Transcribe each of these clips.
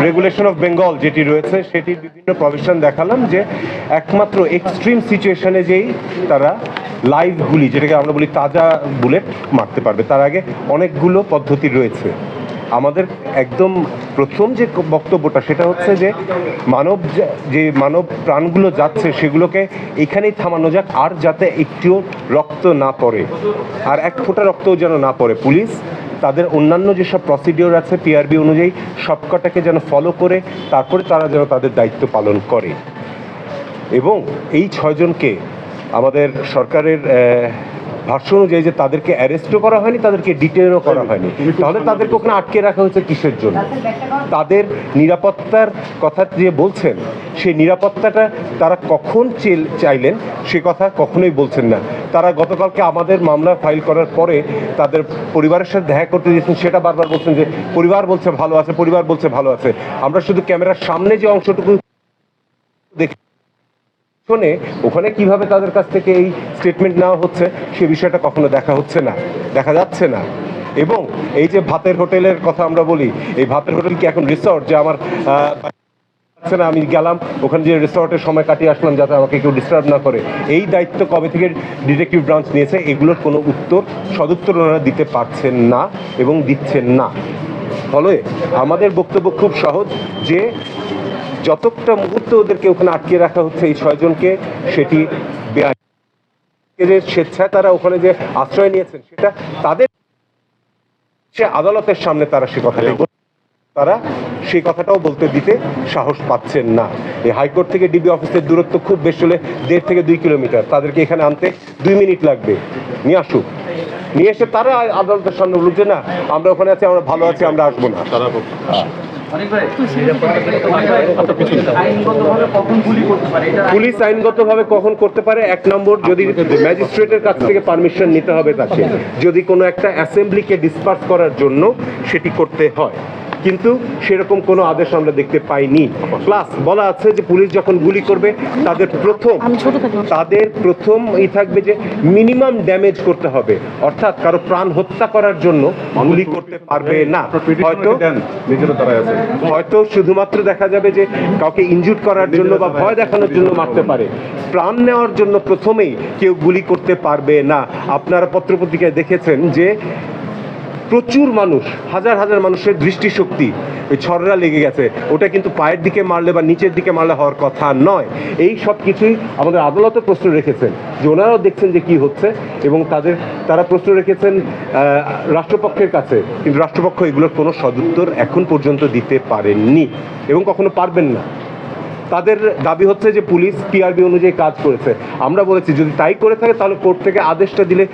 Regulation of Bengal যেটি রয়েছে সেটির বিভিন্ন প্রভিশন দেখালাম যে একমাত্র এক্সট্রিম সিচুয়েশনে যেই তারা লাইভ গুলি, যেটাকে আমরা বলি তাজা বুলেট মারতে পারবে। তার আগে অনেকগুলো পদ্ধতি রয়েছে। আমাদের একদম প্রথম যে বক্তব্যটা সেটা হচ্ছে যে মানব প্রাণগুলো যাচ্ছে সেগুলোকে এখানেই থামানো যাক, আর যাতে একটিও রক্ত না পড়ে, আর এক ফোঁটা রক্তও যেন না পড়ে। পুলিশ তাদের অন্যান্য যেসব প্রসিডিওর আছে পিআরবি অনুযায়ী সবকটাকে যেন ফলো করে তারপরে তারা যেন তাদের দায়িত্ব পালন করে। এবং এই 6 জনকে আমাদের সরকারের ভাষ্য অনুযায়ী যে তাদেরকে অ্যারেস্টও করা হয়নি, তাদেরকে ডিটেনও করা হয়নি, তাহলে তাদেরকে ওখানে আটকে রাখা হয়েছে কিসের জন্য? তাদের নিরাপত্তার কথা যে বলছেন সেই নিরাপত্তাটা তারা কখন চাইলেন সে কথা কখনোই বলছেন না। তারা গতকালকে আমাদের মামলা ফাইল করার পরে তাদের পরিবারের সাথে দেখা করতে দিয়েছেন, সেটা বারবার বলছেন যে পরিবার বলছে ভালো আছে, পরিবার বলছে ভালো আছে। আমরা শুধু ক্যামেরার সামনে যে অংশটুকু দেখি শোনে ওখানে কিভাবে তাদের কাছ থেকে এই স্টেটমেন্ট নেওয়া হচ্ছে সে বিষয়টা কখনো দেখা যাচ্ছে না। এবং এই যে ভাতের হোটেলের কথা আমরা বলি, এই ভাতের হোটেল কি এখন রিসর্ট যে আমার না আমি গেলাম ওখানে যে রিসর্টের সময় কাটিয়ে আসলাম যাতে আমাকে কেউ ডিস্টার্ব না করে, এই দায়িত্ব কবে থেকে ডিটেকটিভ ব্রাঞ্চ নিয়েছে? এগুলোর কোনো সদুত্তর ওনারা দিতে পারছেন না এবং দিচ্ছেন না। ফলে আমাদের বক্তব্য খুব সহজ যে যতটা মুহূর্তে ওদেরকে ওখানে আটকে রাখা হচ্ছে এই 6 জনকে, সেটি যে স্বেচ্ছায় তারা ওখানে যে আশ্রয় নিয়েছেন সেটা তাদের আদালতের সামনে তারা সেই কথাটাও বলতে দিতে সাহস পাচ্ছেন না। এই হাইকোর্ট থেকে ডিবি অফিসের দূরত্ব খুব বেশি হলে 1.5 থেকে 2 কিলোমিটার, তাদেরকে এখানে আনতে 2 মিনিট লাগবে। নিয়ে আসুক, নিয়ে এসে তারা আদালতের সামনে বলুক যে না আমরা ওখানে আছি, আমরা ভালো আছি, আমরা আসবো না। পুলিশ আইনগতভাবে কখন করতে পারে? 1 নম্বর, যদি ম্যাজিস্ট্রেটের কাছ থেকে পারমিশন নিতে হবে তাকে, যদি কোনো একটা অ্যাসেম্বলিকে ডিসপার্স করার জন্য সেটি করতে হয়, কিন্তু সেরকম কোনো আদেশ আমরা দেখতে পাইনি। প্লাস বলা আছে যে পুলিশ যখন গুলি করবে তাদের প্রথম এই থাকবে যে মিনিমাম ড্যামেজ করতে হবে, অর্থাৎ কারো প্রাণ হত্যা করার জন্য গুলি করতে পারবে না। হয়তো শুধুমাত্র দেখা যাবে যে কাউকে ইনজুর করার জন্য বা ভয় দেখানোর জন্য মারতে পারে, প্রাণ নেওয়ার জন্য প্রথমেই কেউ গুলি করতে পারবে না। আপনারা পত্রপত্রিকায় দেখেছেন যে প্রচুর মানুষ, হাজার হাজার মানুষের দৃষ্টিশক্তি ওই ছড়রা লেগে গেছে, ওটা কিন্তু পায়ের দিকে মারলে বা নিচের দিকে মারলে হওয়ার কথা নয়। এই সব কিছুই আমাদের আদালতে প্রশ্ন রেখেছেন যে ওনারাও দেখছেন যে কি হচ্ছে, এবং তারা প্রশ্ন রেখেছেন রাষ্ট্রপক্ষের কাছে, কিন্তু রাষ্ট্রপক্ষ এগুলোর কোনো সদুত্তর এখন পর্যন্ত দিতে পারেননি এবং কখনো পারবেন না। তাদের দাবি হচ্ছে যে পুলিশ পিআরবি অনুযায়ী কাজ করেছে। আমরা বলেছি যদি তাই করে থাকে তাহলে কোর্ট থেকে আদেশটা দিলে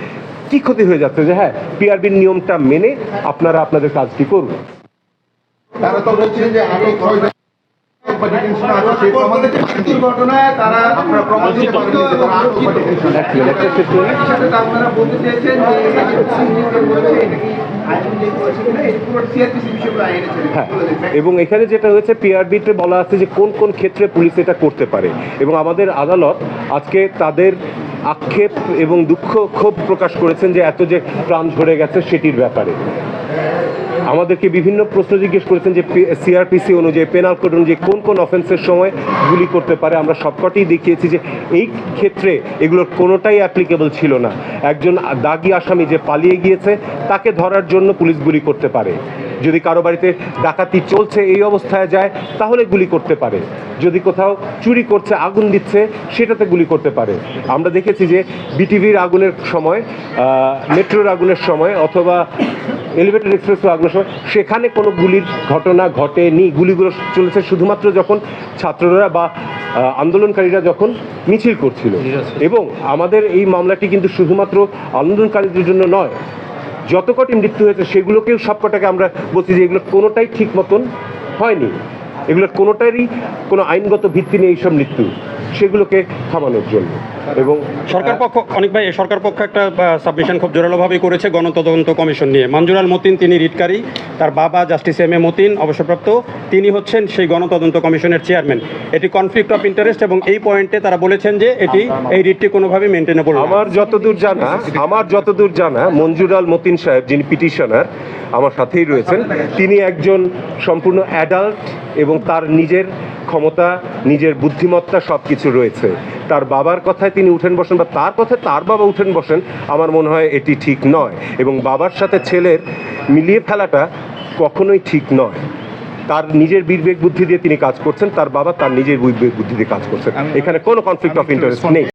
কি ক্ষতি হয়ে যাচ্ছে, যে হ্যাঁ পিআরবির নিয়মটা মেনে আপনারা আপনাদের কাজটি করুন। তারা তো বলছেন যে আরো এবং এখানে যেটা হয়েছে পিআরবিতে বলা আছে যে কোন কোন ক্ষেত্রে পুলিশ এটা করতে পারে, এবং আমাদের আদালত আজকে তাদের আক্ষেপ এবং দুঃখ ক্ষোভ প্রকাশ করেছেন যে এত যে প্রাণ ঝরে গেছে সেটির ব্যাপারে। আমাদেরকে বিভিন্ন প্রশ্ন জিজ্ঞেস করেছেন যে সিআরপিসি অনুযায়ী, পেনাল কোড অনুযায়ী কোন কোন অফেন্সের সময় গুলি করতে পারে। আমরা সবকটি দেখিয়েছি যে এই ক্ষেত্রে এগুলোর কোনোটাই অ্যাপ্লিকেবল ছিল না। একজন দাগী আসামি যে পালিয়ে গিয়েছে তাকে ধরার জন্য পুলিশ গুলি করতে পারে, যদি কারো বাড়িতে ডাকাতি চলছে এই অবস্থায় যায় তাহলে গুলি করতে পারে, যদি কোথাও চুরি করছে আগুন দিচ্ছে সেটাতে গুলি করতে পারে। আমরা দেখেছি যে বিটিভির আগুনের সময়, মেট্রোর আগুনের সময়, অথবা এলিভেটেড এক্সপ্রেস আগুনের সময় সেখানে কোনো গুলির ঘটনা ঘটেনি। গুলিগুলো চলেছে শুধুমাত্র যখন ছাত্ররা বা আন্দোলনকারীরা যখন মিছিল করছিল। এবং আমাদের এই মামলাটি কিন্তু শুধুমাত্র আন্দোলনকারীদের জন্য নয়, যত কটি মৃত্যু হয়েছে সেগুলোকেও সবকটাকে আমরা বলছি যে এগুলো কোনোটাই ঠিক মতন হয়নি, এগুলোর কোনোটারই কোনো আইনগত ভিত্তি নেই এইসব মৃত্যু, সেগুলোকে থামানোর জন্য। এবং সরকার পক্ষ অনেক ভাই সরকার পক্ষ একটা সাবমিশন খুব জোরালোভাবেই করেছে গণতদন্ত কমিশন নিয়ে। মঞ্জুরাল মতিন তিনি রিটকারী, তার বাবা জাস্টিস এম এ মতিন অবসরপ্রাপ্ত, তিনি হচ্ছেন সেই গণতদন্ত কমিশনের চেয়ারম্যান। এটি কনফ্লিক্ট অফ ইন্টারেস্ট এবং এই পয়েন্টে তারা বলেছেন যে এই রিটটি কোনোভাবেই মেনটেনেবল। আমার যতদূর জানা মঞ্জুরাল মতিন সাহেব যিনি পিটিশনার আমার সাথেই রয়েছেন, তিনি একজন সম্পূর্ণ অ্যাডাল্ট এবং তার নিজের ক্ষমতা, নিজের বুদ্ধিমত্তা সব কিছু রয়েছে। তার বাবার কথায় তিনি উঠেন বসেন বা তার কথায় তার বাবা উঠেন বসেন, আমার মনে হয় এটি ঠিক নয়। এবং বাবার সাথে ছেলের মিলিয়ে ফেলাটা কখনোই ঠিক নয়। তার নিজের বিবেক বুদ্ধি দিয়ে তিনি কাজ করছেন, তার বাবা তার নিজের বিবেক বুদ্ধি দিয়ে কাজ করছেন। এখানে কোনো কনফ্লিক্ট অফ ইন্টারেস্ট নেই।